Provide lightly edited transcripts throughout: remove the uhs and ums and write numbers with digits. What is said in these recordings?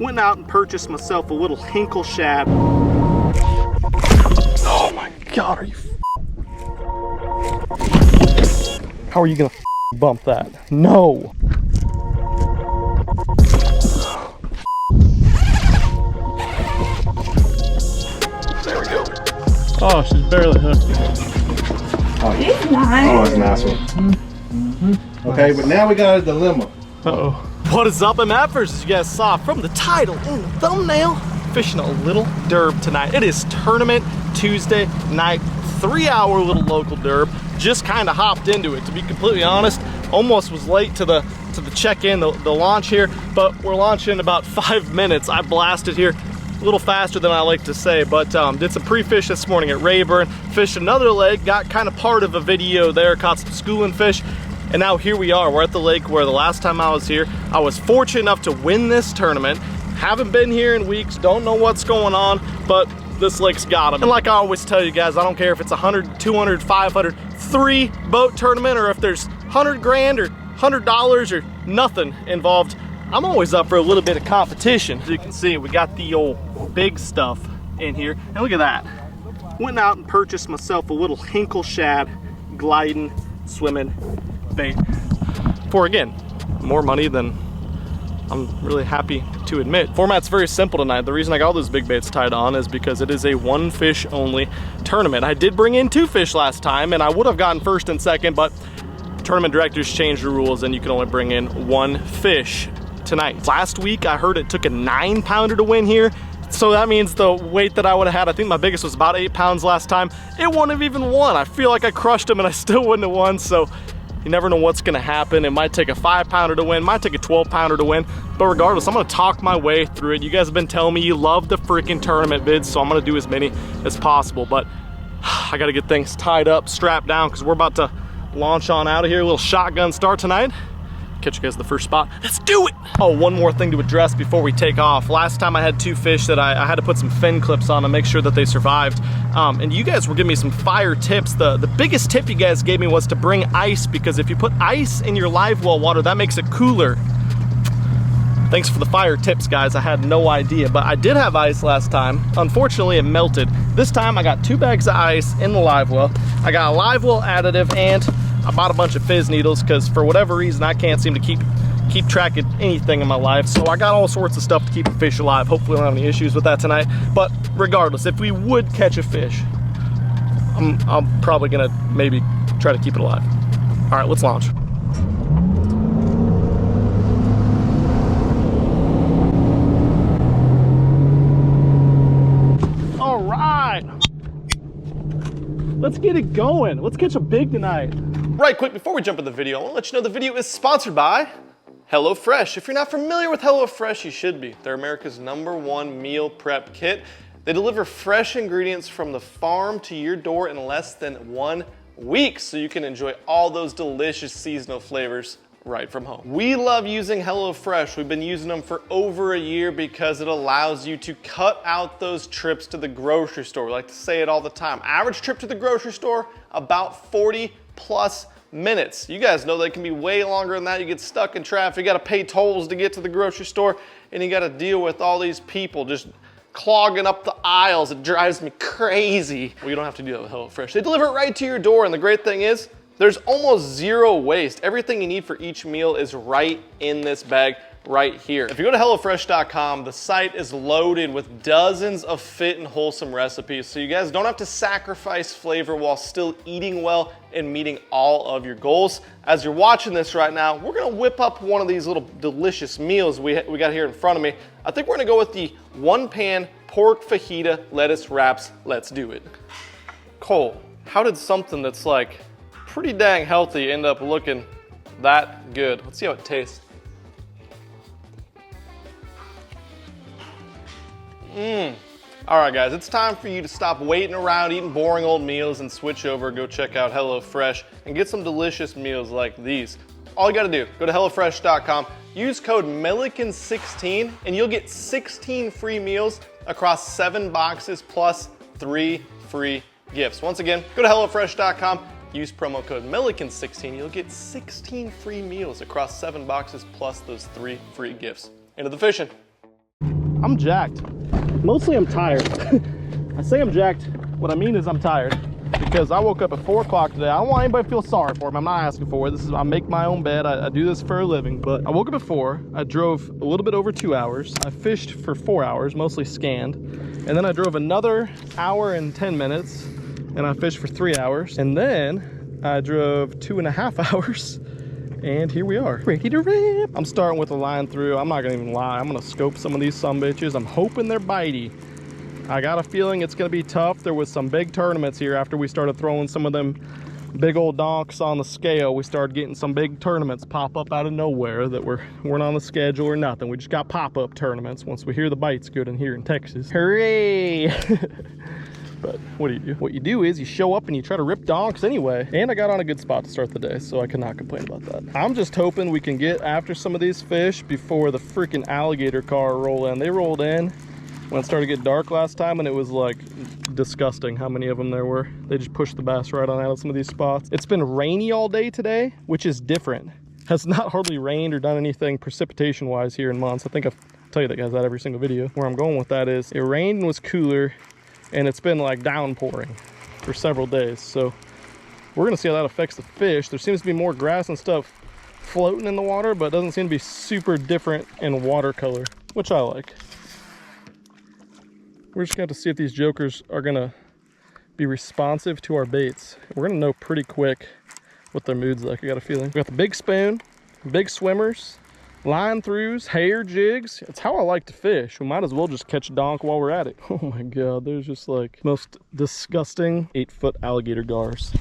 Went out and purchased myself a little Hinkle shad. Oh my God, are you? How are you gonna bump that? No. There we go. Oh, she's barely hooked. Oh, it's nice. Oh, it's a nice one. Okay, but now we got a dilemma. Uh-oh. What is up? I'm Adverse, as you guys saw from the title and the thumbnail. Fishing a little derb tonight. It is tournament Tuesday night, 3-hour little local derb. Just kind of hopped into it, to be completely honest. Almost was late to the check-in, the launch here, but we're launching in about 5 minutes. I blasted here a little faster than I like to say, but did some pre-fish this morning at Rayburn, fished another leg, got kind of part of a video there, caught some schooling fish, and now here we are. We're at the lake where the last time I was here, I was fortunate enough to win this tournament. Haven't been here in weeks, don't know what's going on, but this lake's got them. And like I always tell you guys, I don't care if it's 100, 200, 500, 3 boat tournament, or if there's 100 grand or $100 or nothing involved. I'm always up for a little bit of competition. As you can see, we got the old big stuff in here. And look at that. Went out and purchased myself a little Hinkle shad gliding, swimming bait. For, again, more money than I'm really happy to admit. Format's very simple tonight. The reason I got all those big baits tied on is because it is a 1 fish only tournament. I did bring in 2 fish last time, and I would have gotten first and second, but tournament directors changed the rules and you can only bring in 1 fish tonight. Last week, I heard it took a 9-pounder to win here. So that means the weight that I would have had, I think my biggest was about 8 pounds last time. It wouldn't have even won. I feel like I crushed him and I still wouldn't have won. So you never know what's gonna happen. It might take a 5-pounder to win, might take a 12-pounder to win. But regardless, I'm gonna talk my way through it. You guys have been telling me you love the freaking tournament bids, so I'm gonna do as many as possible. But I gotta get things tied up, strapped down, because we're about to launch on out of here. A little shotgun start tonight. Catch you guys at the first spot. Let's do it! Oh, one more thing to address before we take off. Last time I had 2 fish that I had to put some fin clips on to make sure that they survived. And you guys were giving me some fire tips. The biggest tip you guys gave me was to bring ice, because if you put ice in your live well water, that makes it cooler. Thanks for the fire tips, guys. I had no idea, but I did have ice last time. Unfortunately, it melted. This time I got 2 bags of ice in the live well. I got a live well additive, and I bought a bunch of fizz needles because for whatever reason I can't seem to keep track of anything in my life. So I got all sorts of stuff to keep a fish alive. Hopefully we don't have any issues with that tonight. But regardless, if we would catch a fish, I'm probably gonna maybe try to keep it alive. All right, let's launch. All right, let's get it going. Let's catch a big tonight. Right quick, before we jump in the video, I want to let you know the video is sponsored by HelloFresh. If you're not familiar with HelloFresh, you should be. They're America's #1 meal prep kit. They deliver fresh ingredients from the farm to your door in less than 1 week, so you can enjoy all those delicious seasonal flavors right from home. We love using HelloFresh. We've been using them for over a year because it allows you to cut out those trips to the grocery store. We like to say it all the time. Average trip to the grocery store, about 40+ minutes. You guys know they can be way longer than that. You get stuck in traffic, you gotta pay tolls to get to the grocery store, and you gotta deal with all these people just clogging up the aisles. It drives me crazy. Well, you don't have to do that with HelloFresh. They deliver it right to your door, and the great thing is, there's almost 0 waste. Everything you need for each meal is right in this bag right here. If you go to HelloFresh.com, the site is loaded with dozens of fit and wholesome recipes, so you guys don't have to sacrifice flavor while still eating well and meeting all of your goals. As you're watching this right now, we're gonna whip up one of these little delicious meals we got here in front of me. I think we're gonna go with the 1-pan pork fajita lettuce wraps. Let's do it. Cole, how did something that's like pretty dang healthy end up looking that good? Let's see how it tastes. All right, guys, it's time for you to stop waiting around eating boring old meals and switch over, go check out HelloFresh and get some delicious meals like these. All you gotta do, go to HelloFresh.com, use code Milliken16, and you'll get 16 free meals across 7 boxes plus 3 free gifts. Once again, go to HelloFresh.com, use promo code Milliken16, you'll get 16 free meals across 7 boxes plus those 3 free gifts. Into the fishing. I'm jacked. Mostly I'm tired. I say I'm jacked. What I mean is I'm tired because I woke up at 4 o'clock today. I don't want anybody to feel sorry for me. I'm not asking for it. I make my own bed. I do this for a living, but I woke up at 4. I drove a little bit over 2 hours. I fished for 4 hours, mostly scanned. And then I drove another hour and 10 minutes and I fished for 3 hours. And then I drove 2.5 hours. And here we are, ready to rip. I'm starting with a line through. I'm not gonna even lie. I'm gonna scope some of these sumbitches. I'm hoping they're bitey. I got a feeling it's gonna be tough. There was some big tournaments here after we started throwing some of them big old donks on the scale. We started getting some big tournaments pop up out of nowhere that weren't on the schedule or nothing. We just got pop-up tournaments once we hear the bites good in here in Texas. Hooray! But what do you do? What you do is you show up and you try to rip donks anyway. And I got on a good spot to start the day, so I cannot complain about that. I'm just hoping we can get after some of these fish before the freaking alligator car roll in. They rolled in when it started to get dark last time, and it was like disgusting how many of them there were. They just pushed the bass right on out of some of these spots. It's been rainy all day today, which is different. Has not hardly rained or done anything precipitation wise here in months. I think I've tell you that, guys, that every single video. Where I'm going with that is it rained and was cooler, and it's been like downpouring for several days. So we're gonna see how that affects the fish. There seems to be more grass and stuff floating in the water, but it doesn't seem to be super different in watercolor, which I like. We're just gonna have to see if these jokers are gonna be responsive to our baits. We're gonna know pretty quick what their mood's like, I got a feeling. We got the big spoon, big swimmers, line throughs, hair jigs. It's how I like to fish. We might as well just catch a donk while we're at it. Oh my God, there's just like most disgusting 8-foot alligator gars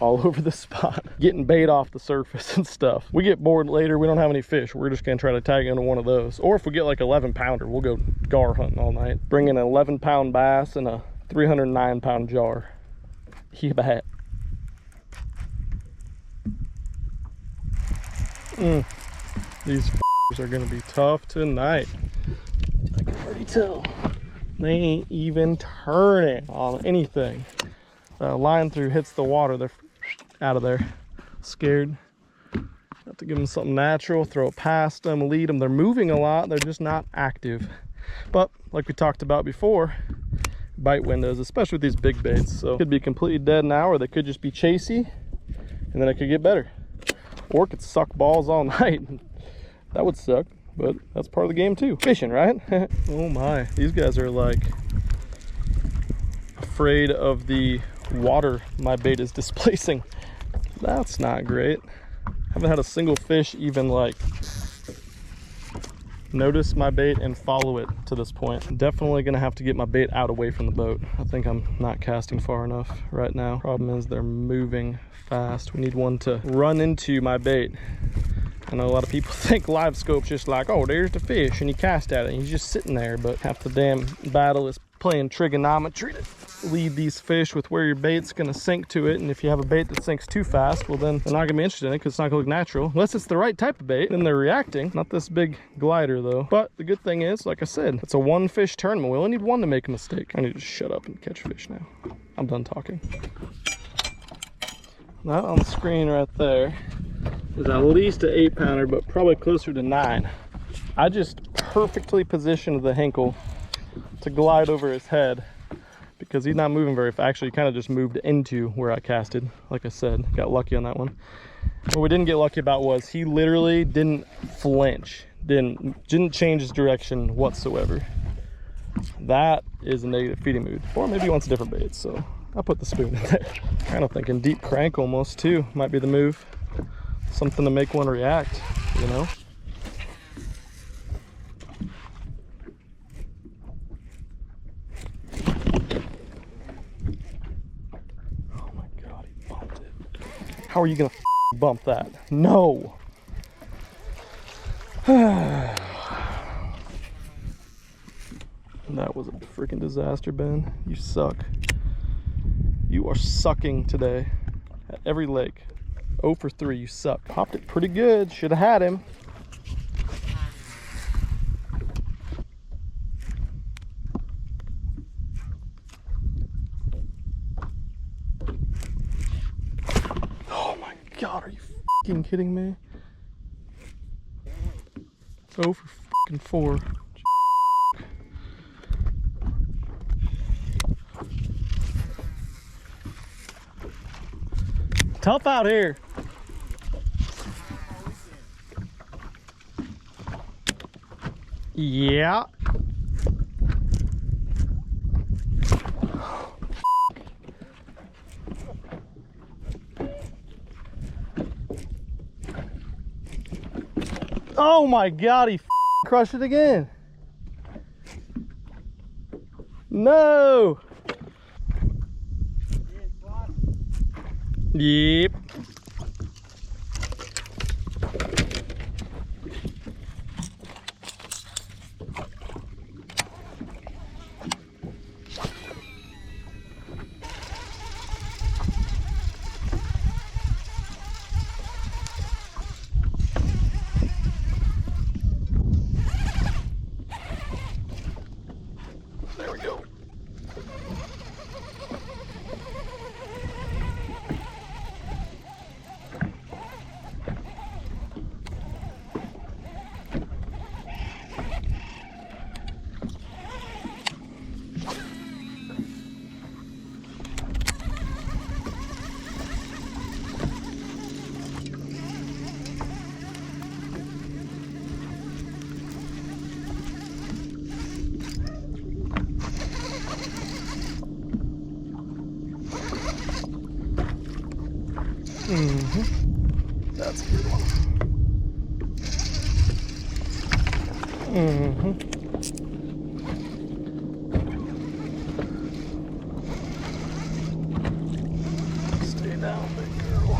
all over the spot, getting bait off the surface and stuff. We get bored later, we don't have any fish, we're just gonna try to tag into one of those. Or if we get like 11-pounder, we'll go gar hunting all night. Bring in an 11-pound bass and a 309-pound jar. You bet. These are gonna be tough tonight. I can already tell. They ain't even turning on anything. Line through hits the water, they're out of there. Scared. Have to give them something natural, throw it past them, lead them. They're moving a lot, they're just not active. But like we talked about before, bite windows, especially with these big baits. So it could be completely dead now, or they could just be chasey, and then it could get better. Or it could suck balls all night. That would suck, but that's part of the game too. Fishing, right? Oh my, these guys are like afraid of the water my bait is displacing. That's not great. Haven't had a single fish even like notice my bait and follow it to this point. Definitely gonna have to get my bait out away from the boat. I think I'm not casting far enough right now. Problem is they're moving fast. We need one to run into my bait. I know a lot of people think live scope's just like, oh, there's the fish, and you cast at it, and he's just sitting there, but half the damn battle is playing trigonometry to lead these fish with where your bait's gonna sink to it. And if you have a bait that sinks too fast, well then they're not gonna be interested in it because it's not gonna look natural. Unless it's the right type of bait, then they're reacting. Not this big glider though. But the good thing is, like I said, it's a one fish tournament. We only need one to make a mistake. I need to shut up and catch fish now. I'm done talking. That on the screen right there is at least an 8-pounder, but probably closer to 9. I just perfectly positioned the Hinkle to glide over his head because he's not moving very fast. Actually, he kind of just moved into where I casted. Like I said, got lucky on that one. What we didn't get lucky about was he literally didn't flinch, didn't change his direction whatsoever. That is a negative feeding mood. Or maybe he wants a different bait, so I'll put the spoon in there. Kind of thinking deep crank almost too might be the move. Something to make one react, you know? Oh my God, he bumped it. How are you gonna bump that? No! That was a freaking disaster, Ben. You suck. You are sucking today at every lake. 0 for 3, you suck. Popped it pretty good, should have had him. Oh my God, are you fucking kidding me? 0 for 4. tough out here. Yeah. Oh my God, he crushed it again. No. Yep. There we go. That's a good one. Stay down, big girl.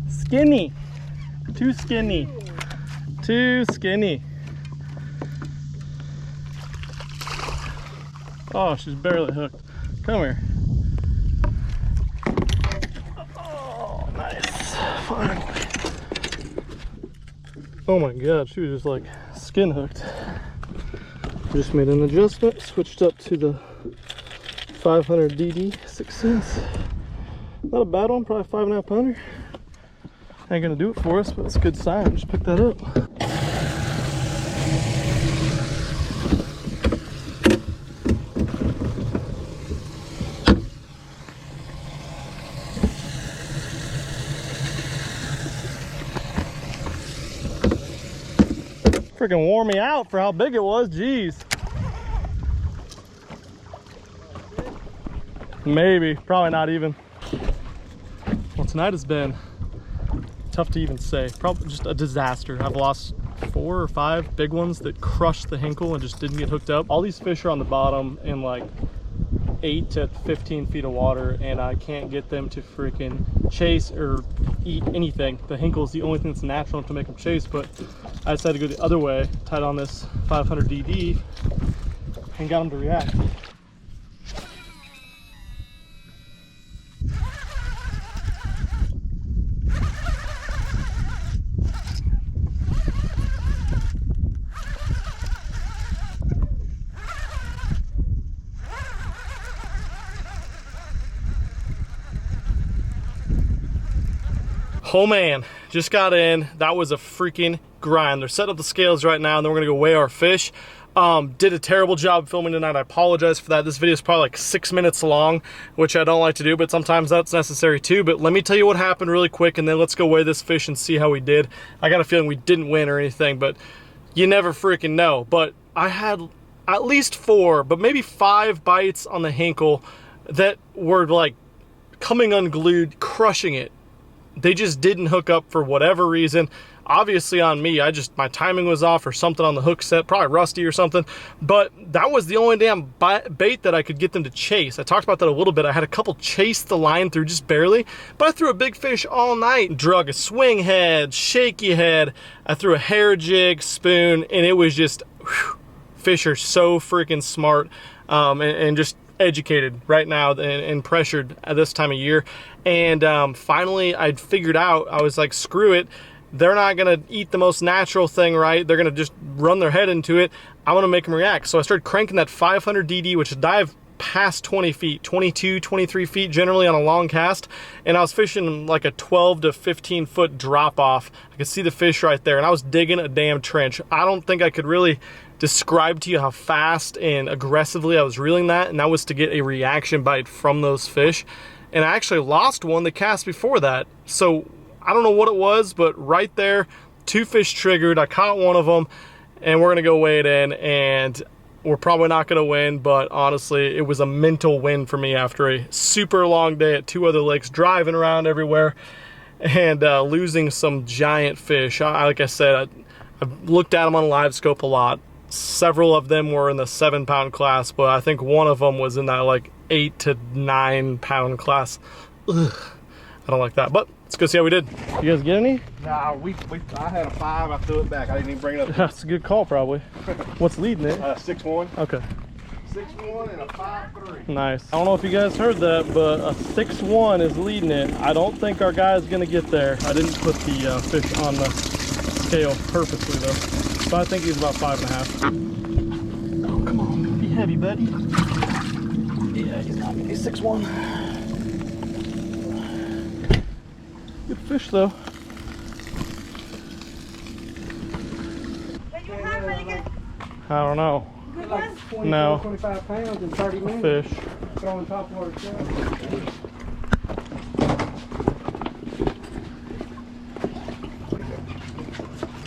Skinny. Too skinny. Too skinny. Oh, she's barely hooked. Come here. Oh, nice. Finally. Oh my God, she was just like skin hooked. Just made an adjustment, switched up to the 500 DD 6 cents. Not a bad one, probably 5.5 pounder. Ain't gonna do it for us, but it's a good sign. Just pick that up. Freaking wore me out for how big it was. Jeez. Maybe, probably not even. Well, tonight has been tough to even say. Probably just a disaster. I've lost 4 or 5 big ones that crushed the hinkle and just didn't get hooked up. All these fish are on the bottom in like 8 to 15 feet of water, and I can't get them to freaking chase or eat anything. The hinkle is the only thing that's natural to make them chase, but I decided to go the other way, tied on this 500 DD, and got them to react. Oh man, just got in. That was a freaking grind. They're setting up the scales right now, and then we're gonna go weigh our fish. Did a terrible job filming tonight. I apologize for that. This video is probably like 6 minutes long, which I don't like to do, but sometimes that's necessary too. But let me tell you what happened really quick, and then let's go weigh this fish and see how we did. I got a feeling we didn't win or anything, but you never freaking know. But I had at least 4, but maybe 5 bites on the hinkle that were like coming unglued, crushing it. They just didn't hook up for whatever reason. Obviously on me, my timing was off or something on the hook set, probably rusty or something, but that was the only damn bait that I could get them to chase. I talked about that a little bit. I had a couple chase the line through just barely, but I threw a big fish all night. Drug a swing head, shaky head, I threw a hair jig, spoon, and it was just, whew, fish are so freaking smart, and just educated right now and pressured at this time of year. And finally I'd figured out, I was like, screw it. They're not gonna eat the most natural thing, right? They're gonna just run their head into it. I wanna make them react. So I started cranking that 500 DD, which dive past 20 feet, 22, 23 feet generally on a long cast. And I was fishing like a 12 to 15 foot drop off. I could see the fish right there, and I was digging a damn trench. I don't think I could really describe to you how fast and aggressively I was reeling that, and that was to get a reaction bite from those fish. And I actually lost one the cast before that. So I don't know what it was, but right there, 2 fish triggered. I caught one of them, and we're gonna go weigh it in, and we're probably not gonna win, but honestly, it was a mental win for me after a super long day at 2 other lakes, driving around everywhere, and losing some giant fish. Like I said, I looked at them on live scope a lot. Several of them were in the 7-pound class, but I think one of them was in that like 8 to 9 pound class. Ugh, I don't like that, but let's go see how we did. You guys get any? Nah, I had a 5. I threw it back. I didn't even bring it up. That's a good call, probably. What's leading it? 6-1. Okay. 6-1 and a 5-3. Nice. I don't know if you guys heard that, but a 6-1 is leading it. I don't think our guy's gonna get there. I didn't put the fish on the scale purposely though, but I think he's about 5.5. Oh, come on, be heavy, buddy. Yeah, he's not gonna be 6-1. Good fish though. What you have, Milliken? I don't know. Good one? 24, No. 25 pounds in 30 minutes. Fish. Throwing topwater shell.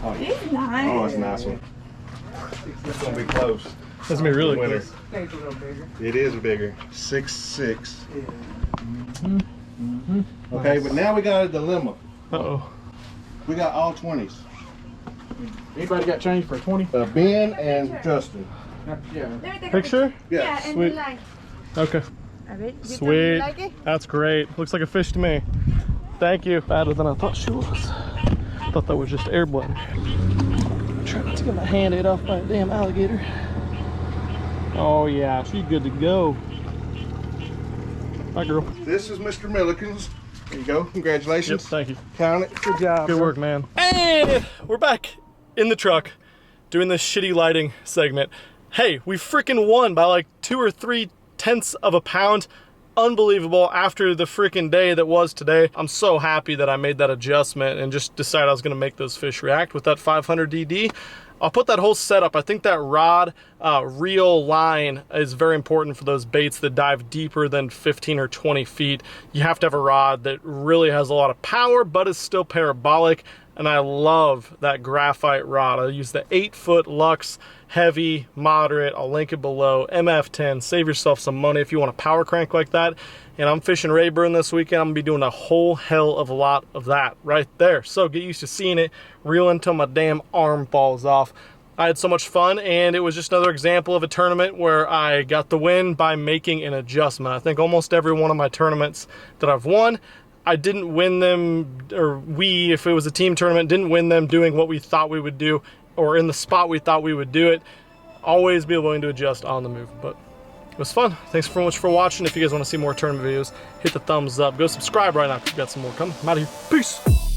Oh, yeah. It's nice. Oh, it's a nice one. It's gonna be close. That's gonna be really Winner. close. Things a little bigger. It is bigger. 6'6". Yeah. Okay, but now we got a dilemma. Uh-oh. We got all 20s. Anybody got change for 20? Ben and Justin. Yeah. Let me take a Picture? Yeah, Yes. and Sweet. the line. Okay. A ver, you tell me Sweet. you like it? That's great. Looks like a fish to me. Thank you. Fatter than I thought she was. Thought that was just air bladder. Try not to get my hand ate off by a damn alligator. Oh yeah, she's good to go. Hi, girl. This is Mr. Milliken's. There you go. Yep, Congratulations. thank you. Count it. Good job. Good work, man. And we're back in the truck doing this shitty lighting segment. Hey, we freaking won by like 2 or 3 tenths of a pound. Unbelievable after the freaking day that was today. I'm so happy that I made that adjustment and just decided I was gonna make those fish react with that 500 DD. I'll put that whole setup. I think that rod, reel, line is very important for those baits that dive deeper than 15 or 20 feet. You have to have a rod that really has a lot of power, but is still parabolic. And I love that graphite rod. I use the 8-foot Lux heavy, moderate. I'll link it below. MF10. Save yourself some money if you want a power crank like that. And I'm fishing Rayburn this weekend. I'm gonna be doing a whole hell of a lot of that right there. So get used to seeing it reel until my damn arm falls off. I had so much fun, and it was just another example of a tournament where I got the win by making an adjustment. I think almost every one of my tournaments that I've won, I didn't win them, or we, if it was a team tournament, didn't win them doing what we thought we would do, or in the spot we thought we would do it. Always be willing to adjust on the move, but it was fun. Thanks so much for watching. If you guys want to see more tournament videos, hit the thumbs up. Go subscribe right now if you've got some more coming. I'm out of here. Peace.